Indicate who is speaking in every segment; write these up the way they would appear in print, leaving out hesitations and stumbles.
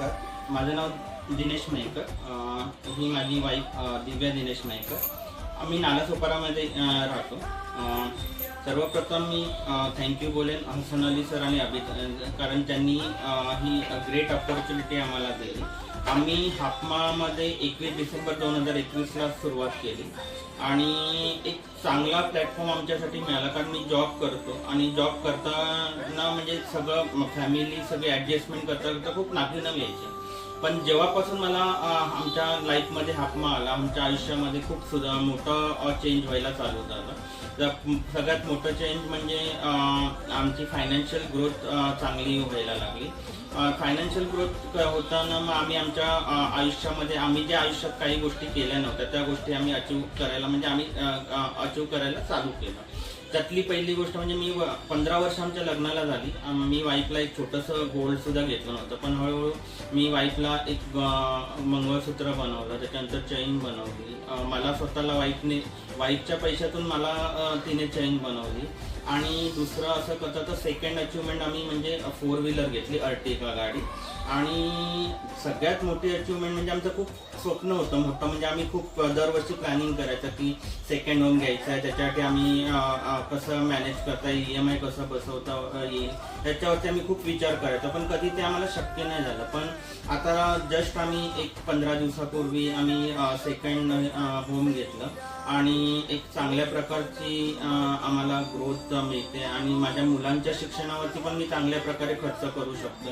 Speaker 1: नमस्कार, माझं नाव दिनेश मयेकर. ही माझी वाईफ दिव्या दिनेश मयेकर. आम्ही नालासोपारामध्ये राहतो. सर्वप्रथम मी थँक्यू बोलेन हसन अली सर आणि अभित, कारण त्यांनी ही ग्रेट अपॉर्च्युनिटी आम्हाला दिली. आम्ही हापमामध्ये 21 डिसेंबर 2021ला सुरुवात केली आणि एक चांगला प्लॅटफॉर्म आमच्यासाठी मिळाला, कारण मी जॉब करतो आणि जॉब करताना म्हणजे सगळं फॅमिली सगळे ॲडजस्टमेंट करता करता खूप नाकीनऊ यायचे. पण जेव्हापासून मला आमच्या लाईफमध्ये हापमा आला, आमच्या आयुष्यामध्ये खूप मोठं चेंज व्हायला चालू झालं. सगळ्यात मोठं चेंज म्हणजे आमची फायनान्शियल ग्रोथ चांगली व्हायला लागली. फायनान्शियल ग्रोथ होताना मग आम्ही आमच्या आयुष्यामध्ये आम्ही ज्या आयुष्यात काही गोष्टी केल्या नव्हत्या त्या गोष्टी आम्ही अचीव करायला चालू केलं. त्यातली पहिली गोष्ट म्हणजे मी 15 वर्ष आमच्या लग्नाला झाली. मी वाईफला एक छोटंसं गोल्ड सुद्धा घेतलं नव्हतं, पण हळूहळू मी वाईफला एक मंगळसूत्र बनवलं, त्याच्यानंतर चैन बनवली. मला स्वतःला वाईफच्या पैशातून मला तिने चैन बनवली. आणि दुसरं असं करता तर सेकंड अचिव्हमेंट आम्ही म्हणजे 4 व्हीलर घेतली, अर्टिगा गाडी. आणि सगळ्यात मोठी अचिव्हमेंट म्हणजे आमचं खूप स्वप्न होतं मोठं, म्हणजे आम्ही खूप दरवर्षी प्लॅनिंग करायचं की सेकंड होम घ्यायचं आहे, त्याच्यासाठी आम्ही कसं मॅनेज करता येईल, EMI कसं बसवता येईल त्याच्यावरती आम्ही खूप विचार करायचो, पण कधी ते आम्हाला शक्य नाही झालं. पण आता जस्ट आम्ही एक 15 दिवसापूर्वी आम्ही सेकंड होम घेतलं आणि एक चांगल्या प्रकारची आम्हाला ग्रोथ मिळते आणि माझ्या मुलांच्या शिक्षणावरती पण मी चांगल्या प्रकारे खर्च करू शकतो.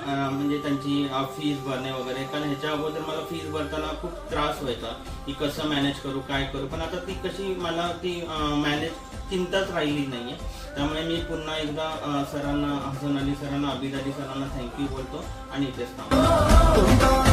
Speaker 1: म्हणजे त्यांची फीस भरणे वगैरे, कारण ह्याच्या अगोदर मला फीस भरताना खूप त्रास व्हायचा की कसं मॅनेज करू, काय करू, पण आता ती कशी मला ती मॅनेज चिंताच राहिली नाहीये. त्यामुळे मी पुन्हा एकदा सरांना, हसन अली सरांना, अभिद अली सरांना थँक्यू बोलतो आणि इथेच थांबतो.